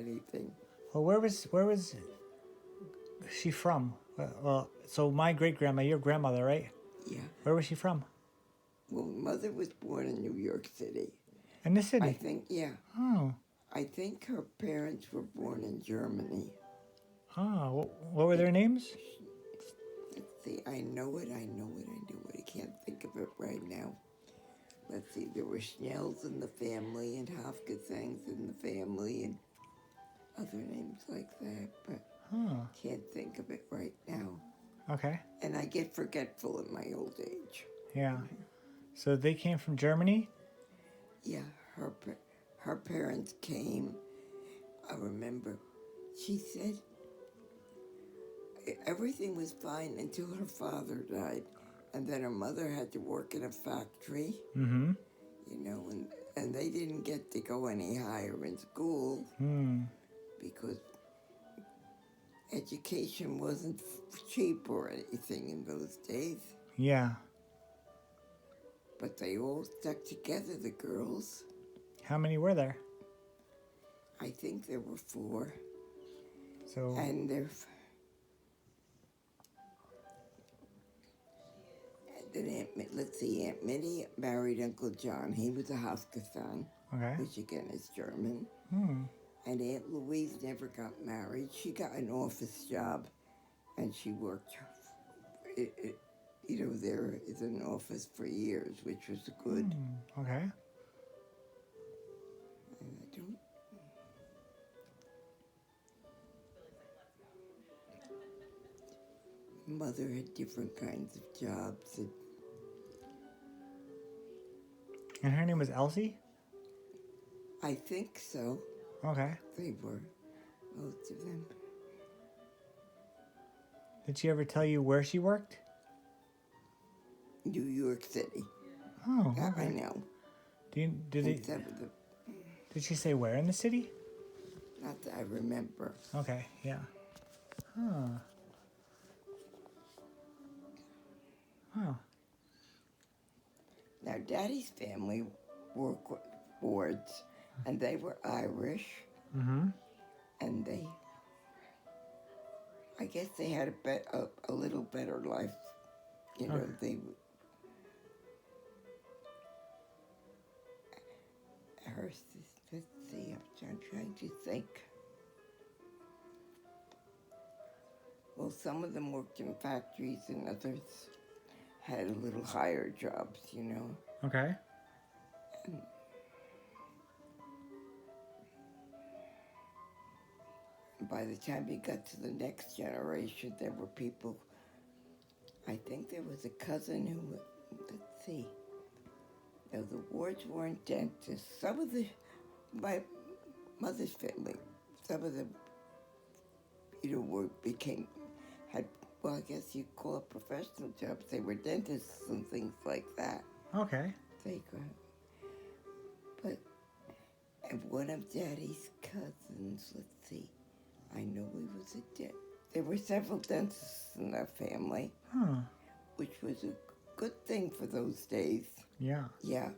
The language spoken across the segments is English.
anything. Well, where was she from? Well, so my great grandma, your grandmother, right? Yeah. Where was she from? Well, mother was born in New York City. In the I city. think, yeah. Oh. I think her parents were born in Germany. Oh. What were their names? Let's see, I know it. I can't think of it right now. Let's see, there were Schnells in the family and Hofgesangs in the family and other names like that, but can't think of it right now. Okay. And I get forgetful in my old age. Yeah. So they came from Germany? Yeah, her parents came. I remember she said everything was fine until her father died. And then her mother had to work in a factory, Mm-hmm. you know, and they didn't get to go any higher in school because education wasn't cheap or anything in those days. Yeah. But they all stuck together, the girls. How many were there? I think there were 4. So. And then let's see, Aunt Minnie married Uncle John. He was a Hofgesang, Okay. which again is German. And Aunt Louise never got married. She got an office job, and she worked, there is an office for years, which was good. Okay. And I don't. Mother had different kinds of jobs. And her name was Elsie? I think so. Okay. They were, most of them. Did she ever tell you where she worked? New York City. Oh, That okay. I know. Did she say where in the city? Not that I remember. Okay, yeah. Huh. Wow. Now, Daddy's family were boards, and they were Irish. Mm-hmm. And I guess they had a little better life. You know, Okay. Let's see, I'm trying to think. Well, some of them worked in factories and others had a little higher jobs, you know. Okay. And by the time you got to the next generation, there were people, I think there was a cousin who, let's see, no, the Wards weren't dentists. My mother's family, some of them, I guess you'd call it professional jobs. They were dentists and things like that. Okay. And one of Daddy's cousins, let's see, I know he was a dentist. There were several dentists in that family, which was a good thing for those days. Yeah. Yeah.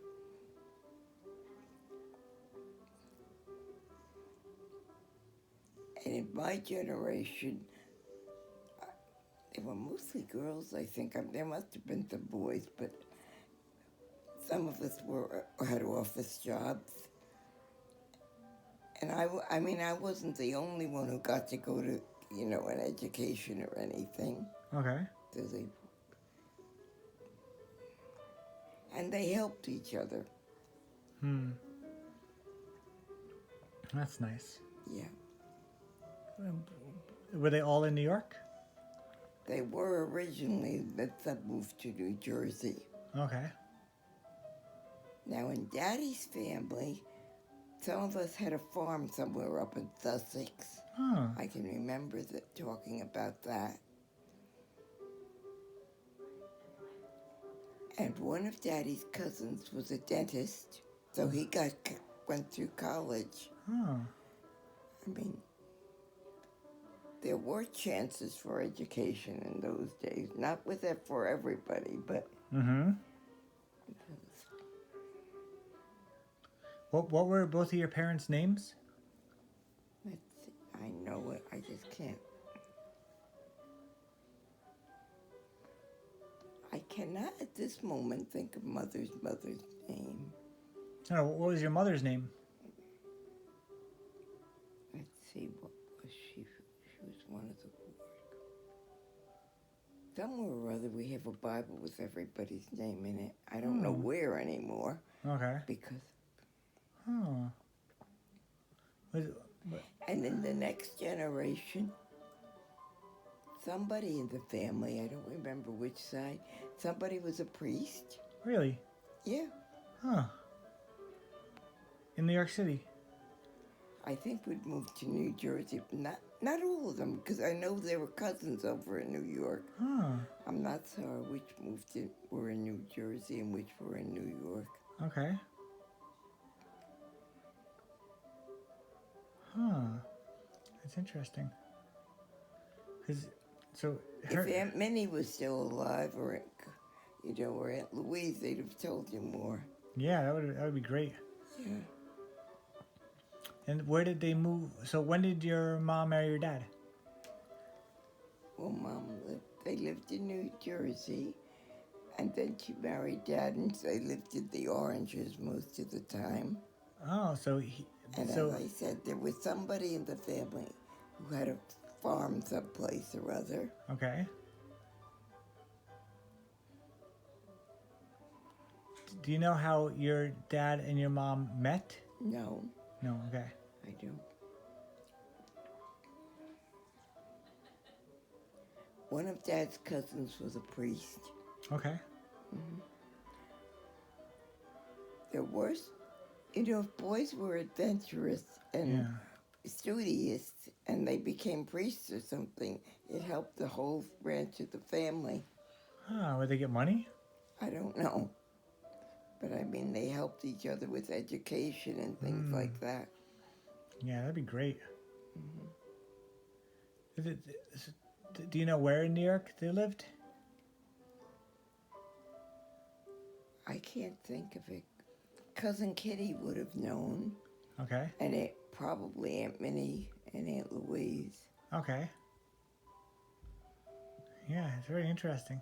And in my generation, they were mostly girls, I think. There must have been some boys, but some of us had office jobs. And I wasn't the only one who got to go to, an education or anything. Okay. And they helped each other. That's nice. Yeah. Were they all in New York? They were originally, but some moved to New Jersey. Okay. Now, in Daddy's family, some of us had a farm somewhere up in Sussex. I can remember talking about that. And one of Daddy's cousins was a dentist, so he went through college. I mean, there were chances for education in those days. Not with it for everybody, but... What were both of your parents' names? Let's I know it. I just can't. I cannot at this moment think of mother's name. Oh, what was your mother's name? Let's see, what was she? She was one of the somewhere or other we have a Bible with everybody's name in it. I don't know where anymore. Okay. Because. Oh. And in the next generation, somebody in the family, I don't remember which side, somebody was a priest. Really? Yeah. Huh. In New York City? I think we'd moved to New Jersey. Not all of them, because I know there were cousins over in New York. Huh. I'm not sure which were in New Jersey and which were in New York. Okay. Huh. That's interesting. If Aunt Minnie was still alive, or or Aunt Louise, they'd have told you more. Yeah, that would be great. Yeah. And where did they move? So when did your mom marry your dad? Well, they lived in New Jersey, and then she married Dad, and they lived in the Oranges most of the time. Oh, And as I said, there was somebody in the family who had a farm someplace or other. Okay. Do you know how your dad and your mom met? No. No, okay. I don't. One of Dad's cousins was a priest. Okay. Mm-hmm. There was, if boys were adventurous and studious and they became priests or something, it helped the whole branch of the family. Would they get money? I don't know. But I mean, they helped each other with education and things like that. Yeah, that'd be great. Mm-hmm. Do you know where in New York they lived? I can't think of it. Cousin Kitty would have known. Okay. And probably Aunt Minnie and Aunt Louise. Okay. Yeah, it's very interesting.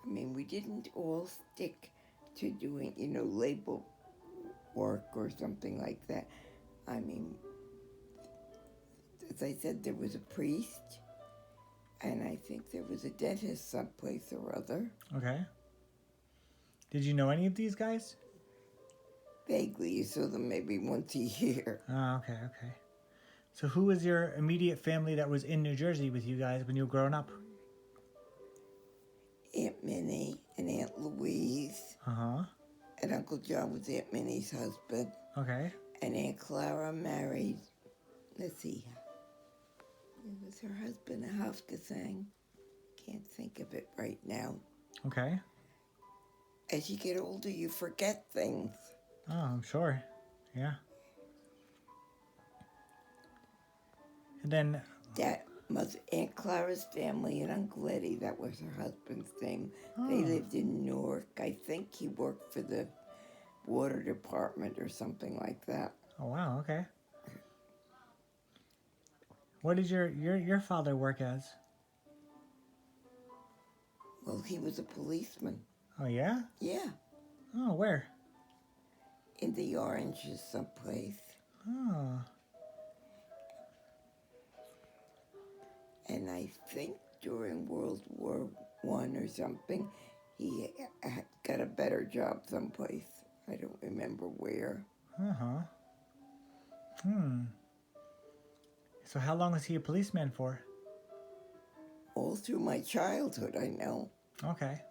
I mean, we didn't all stick to doing, label work or something like that. I mean, as I said, there was a priest, and I think there was a dentist someplace or other. Okay. Did you know any of these guys? Vaguely, you saw them maybe once a year. Oh, okay. So who was your immediate family that was in New Jersey with you guys when you were growing up? Aunt Minnie and Aunt Louise. Uh-huh. And Uncle John was Aunt Minnie's husband. Okay. And Aunt Clara married, let's see, it was her husband, a Hafgesang. Can't think of it right now. Okay. As you get older, you forget things. Oh, I'm sure. Yeah. And then... Aunt Clara's family and Uncle Eddie, that was her husband's name. Oh. They lived in Newark. I think he worked for the water department or something like that. Oh, wow, okay. What did your father work as? Well, he was a policeman. Oh, yeah? Yeah. Oh, where? In the Oranges someplace. Oh. And I think during World War I or something, he got a better job someplace. I don't remember where. Uh-huh. So how long was he a policeman for? All through my childhood, I know. Okay.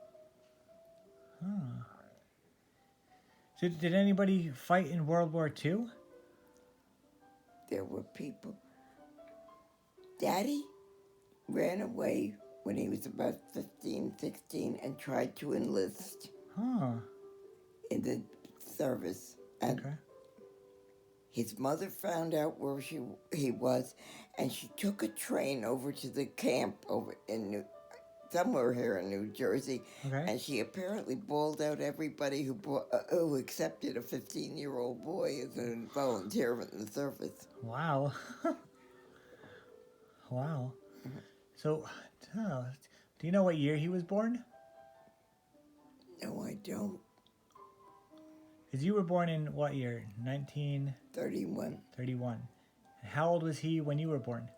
Did anybody fight in World War II? There were people. Daddy ran away when he was about 15, 16 and tried to enlist in the service. And his mother found out where he was, and she took a train over to the camp over in somewhere here in New Jersey, Okay. and she apparently bawled out everybody who accepted a 15-year-old boy as a volunteer in the service. Wow. Wow. So, uh, do you know what year he was born? No, I don't. Because you were born in what year? 31. 1931. How old was he when you were born?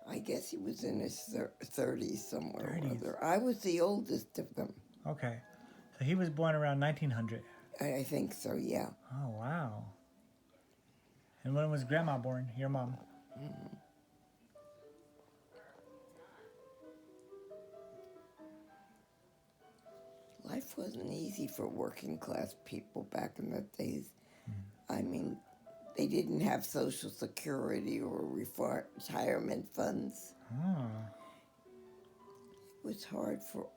I guess he was in his 30s somewhere or 30s. other. I was the oldest of them. Okay. So he was born around 1900. I think so, yeah. Oh, wow. And when was Grandma born? Your mom? Life wasn't easy for working class people back in the days. I mean, they didn't have Social Security or retirement funds. Oh. It was hard for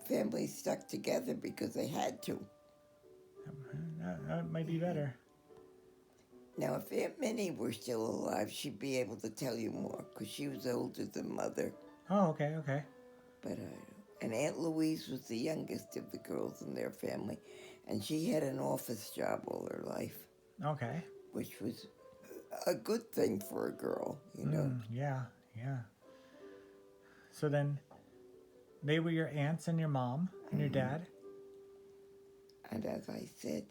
families stuck together because they had to. That might be better. Now, if Aunt Minnie were still alive, she'd be able to tell you more because she was older than Mother. Oh, okay, okay. But and Aunt Louise was the youngest of the girls in their family, and she had an office job all her life, Okay. which was a good thing for a girl, you know. Yeah, yeah. So then, they were your aunts and your mom and your dad? And as I said,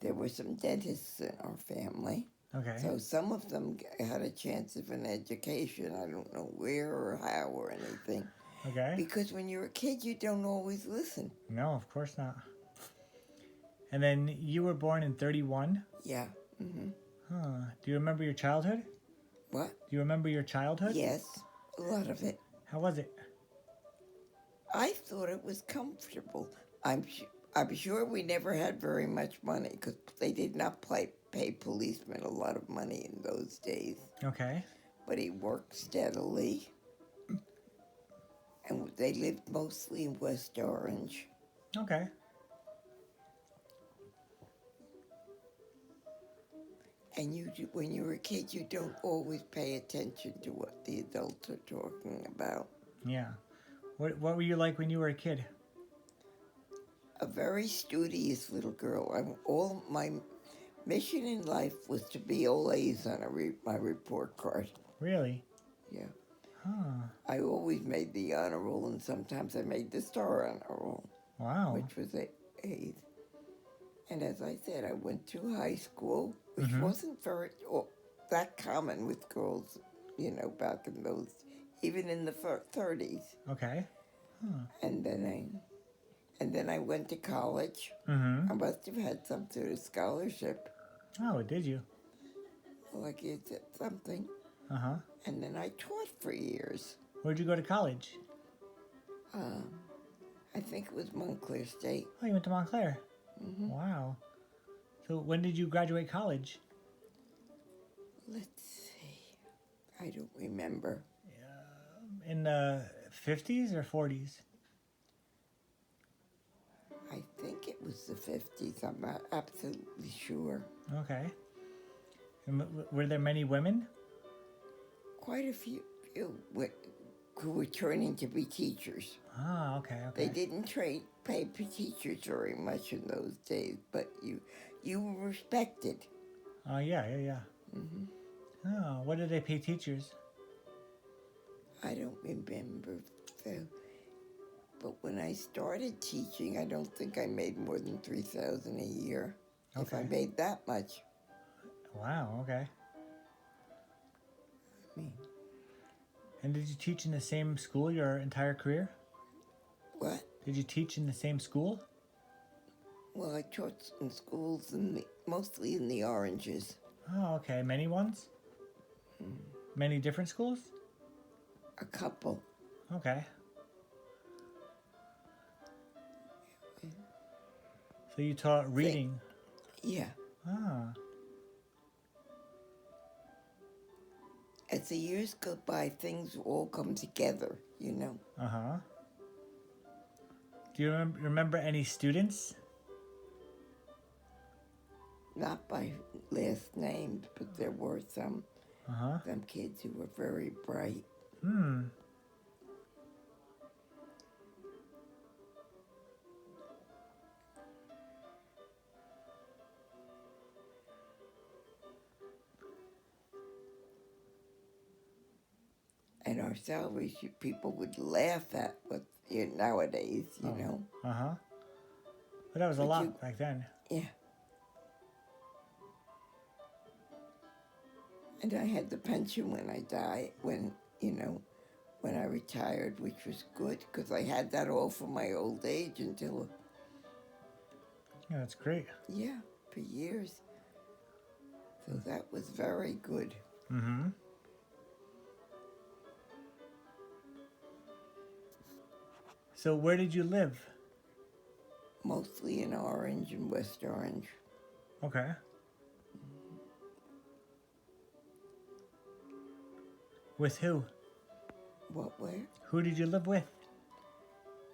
there were some dentists in our family. Okay. So some of them had a chance of an education. I don't know where or how or anything. Okay. Because when you're a kid, you don't always listen. No, of course not. And then you were born in 31? Yeah. Mm-hmm. Huh. Do you remember your childhood? What? Do you remember your childhood? Yes, a lot of it. How was it? I thought it was comfortable. I'm sure we never had very much money because they did not pay policemen a lot of money in those days. Okay. But he worked steadily. And they lived mostly in West Orange. Okay. And when you're a kid, you don't always pay attention to what the adults are talking about. Yeah. What were you like when you were a kid? A very studious little girl. All my mission in life was to be all A's on my report card. Really? Yeah. Huh. I always made the honor roll, and sometimes I made the star honor roll, Wow. which was A's. And as I said, I went to high school, which wasn't that common with girls, you know, back in those, even in the 30s. Okay. Huh. And then I went to college. Mm-hmm. I must have had some sort of scholarship. Oh, did you? Like you said, something. Uh-huh. And then I taught for years. Where'd you go to college? I think it was Montclair State. Oh, you went to Montclair. Wow. So when did you graduate college? Let's see. I don't remember. In the 50s or 40s? I think it was the 50s. I'm not absolutely sure. Okay. And were there many women? Quite a few who were turning to be teachers. Ah, okay, okay. They didn't pay teachers very much in those days, but you were respected. Oh, yeah. Oh, what did they pay teachers? I don't remember, though. But when I started teaching, I don't think I made more than $3,000 a year. If I Okay. made that much. Wow, okay. I mean, And did you teach in the same school your entire career? what? Did you teach in the same school? Well, I taught in schools, mostly in the Oranges. Oh, okay. Many ones? Many different schools? A couple. Okay. So you taught reading? Yeah. Ah, As the years go by, things all come together, you know. uh-huh. Do you remember any students? Not by last names, but there were some Uh-huh. kids who were very bright. Hmm. And our salaries, people would laugh at with nowadays, you Oh. know. Uh-huh. But that was a But you, lot back then. yeah. And I had the pension when I died, when I retired, which was good because I had that all for my old age until, Yeah, that's great. yeah, for years. So that was very good. Mm-hmm. So where did you live? Mostly in Orange and West Orange. Okay. With who? What, where? Who did you live with?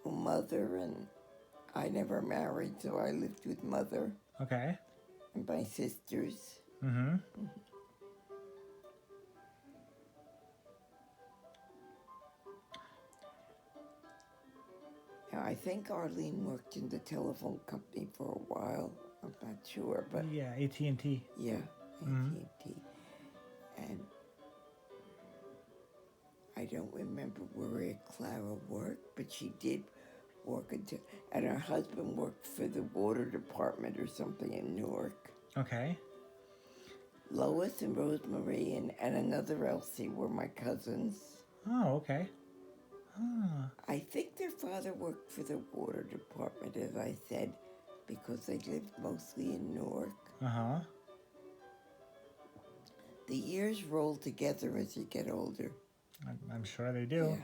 Mother, and I never married, so I lived with Mother Okay. and my sisters. Mm-hmm. Now, I think Arlene worked in the telephone company for a while. I'm not sure, but Yeah, AT&T. yeah, Mhm. AT&T. And I don't remember where Clara worked, but she did work until, and her husband worked for the water department or something in Newark. Okay. Lois and Rosemary and another Elsie were my cousins. Oh, okay. Ah. I think their father worked for the water department, as I said, because they lived mostly in Newark. Uh-huh. The years roll together as you get older. I'm sure they do.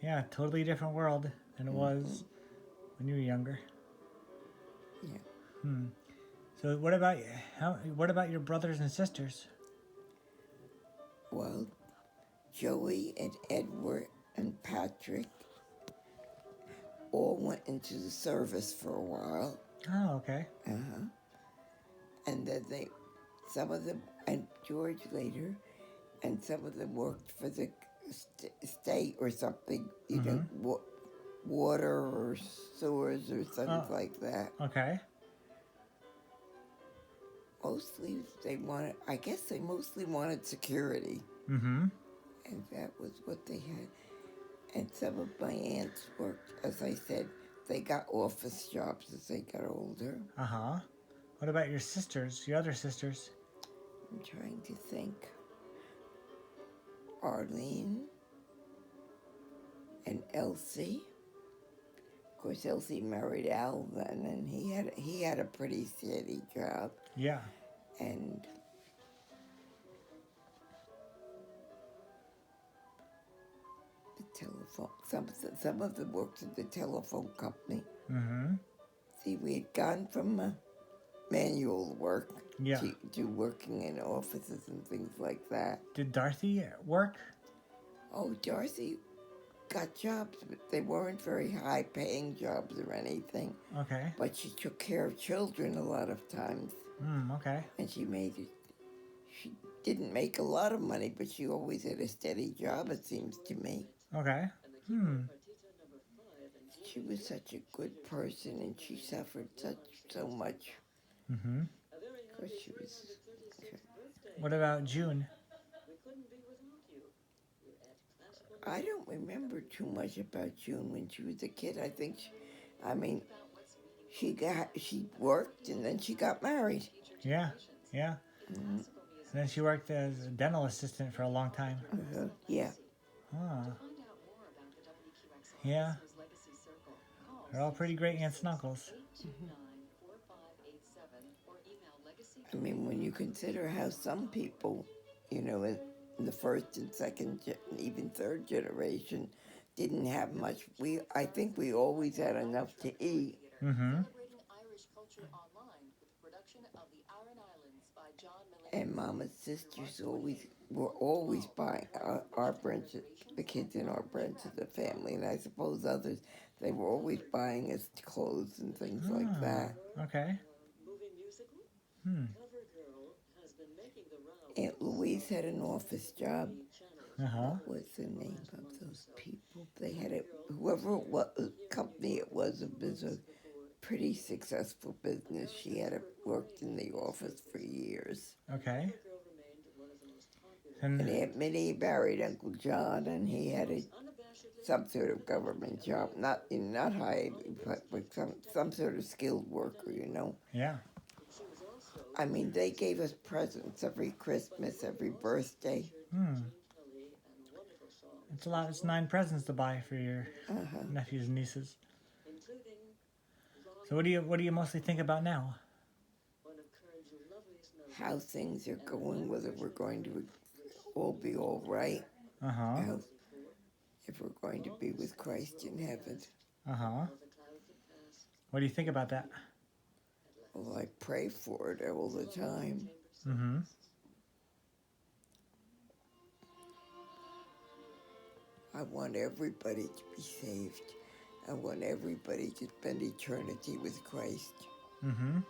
Yeah, totally different world than it was when you were younger. Yeah. Hmm. So what about what about your brothers and sisters? Well, Joey and Edward and Patrick all went into the service for a while. Oh, okay. Uh-huh. And then some of them, and George later, and some of them worked for the state or something, water or sewers or something Oh, like that. okay. Mostly I guess they mostly wanted security. Mm-hmm. And that was what they had. And some of my aunts worked, as I said, they got office jobs as they got older. Uh-huh. What about your sisters, your other sisters? I'm trying to think. Arlene and Elsie. Of course, Elsie married Al then, and he had a pretty steady job. Yeah. And the telephone. Some of them worked at the telephone company. Mm-hmm. See, we had gone from manual work Yeah. to working in offices and things like that. Did Dorothy work? Oh, Darcy got jobs, but they weren't very high-paying jobs or anything. Okay. But she took care of children a lot of times, Okay. and she didn't make a lot of money, but she always had a steady job, it seems to me. Okay. She was such a good person, and she suffered so much. Mm-hmm. Of course, she was. What about June? I don't remember too much about June when she was a kid. I think, she worked and then she got married. Yeah. Yeah. Mm-hmm. And then she worked as a dental assistant for a long time. Yeah. Oh. Yeah. They're all pretty great aunts and uncles. I mean, when you consider how some people, in the first and second, even third generation, didn't have much. I think we always had enough to eat. Mm-hmm. And Mama's sisters were always buying our branch, the kids in our branch of the family, and I suppose others. They were always buying us clothes and things like that. Okay. Hmm. Aunt Louise had an office job. What was the name of those people? They had it, whoever what company it was a pretty successful business. She had worked in the office for years. Okay. And And Aunt Minnie married Uncle John, and he had some sort of government job, not high, but some sort of skilled worker, you know. yeah. I mean, they gave us presents every Christmas, every birthday. It's a lot. It's 9 presents to buy for your nephews and nieces. So what do you mostly think about now? How things are going, whether we're going to all be all right, how, if we're going to be with Christ in heaven. What do you think about that? Well, I pray for it all the time. I want everybody to be saved. I want everybody to spend eternity with Christ. In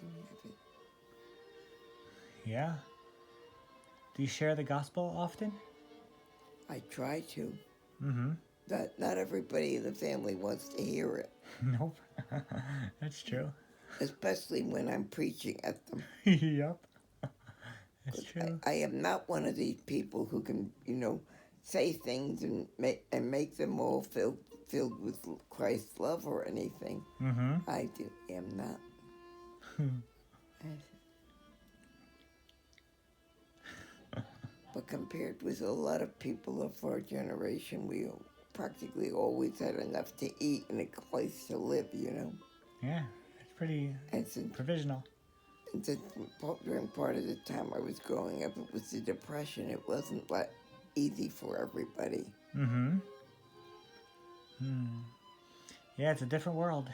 heaven. Yeah. Do you share the gospel often? I try to. Not everybody in the family wants to hear it. Nope. That's true. Especially when I'm preaching at them. Yep. That's true. I am not one of these people who can, say things and make them all filled with Christ's love or anything. I am not. But compared with a lot of people of our generation, we practically always had enough to eat and a place to live, Yeah, it's pretty provisional. And during part of the time I was growing up, it was the Depression. It wasn't easy for everybody. Yeah, it's a different world.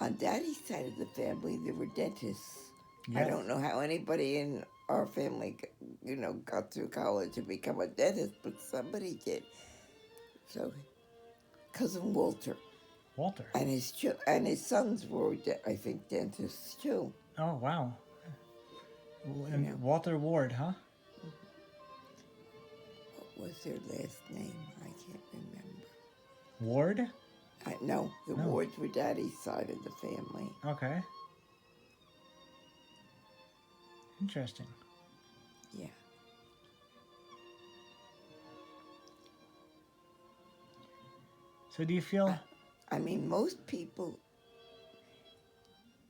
On Daddy's side of the family, there were dentists. Yes. I don't know how anybody in our family, got through college to become a dentist, but somebody did. So, cousin Walter. Walter. And his sons were, I think, dentists too. Oh, wow. And Walter Ward, huh? What was their last name? I can't remember. Ward? No, the Wards were Daddy's side of the family. Okay. Interesting. Yeah. So do you feel... I mean, most people...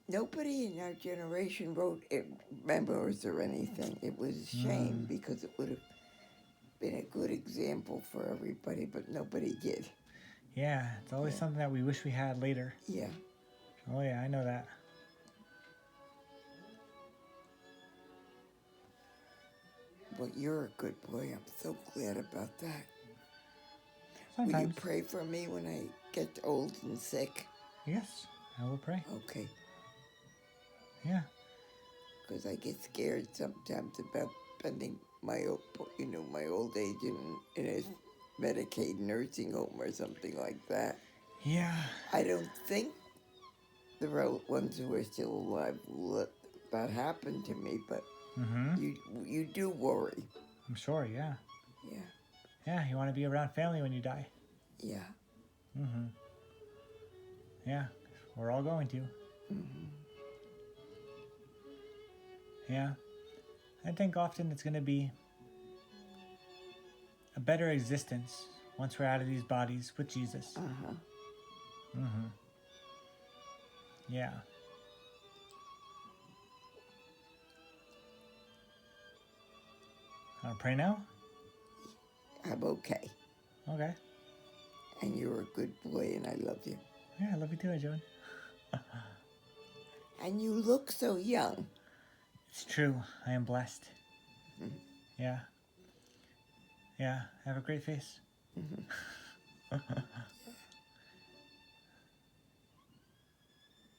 Nobody in our generation wrote memoirs or anything. It was a shame because it would have been a good example for everybody, but nobody did. Yeah, it's always something that we wish we had later. Yeah. Oh, yeah, I know that. Well, you're a good boy. I'm so glad about that. Sometimes. Will you pray for me when I get old and sick? Yes, I will pray. Okay. Yeah. Because I get scared sometimes about spending my old age in a Medicaid nursing home or something like that. Yeah. I don't think the ones who are still alive will let that happen to me, but you do worry. I'm sure, yeah. Yeah. Yeah, you want to be around family when you die. Yeah. Yeah, we're all going to. Yeah. I think often it's going to be a better existence once we're out of these bodies with Jesus. Yeah. Want to pray now? I'm okay. Okay. And you're a good boy, and I love you. Yeah, I love you too, Joan. And you look so young. It's true. I am blessed. Yeah. Yeah. Have a great face.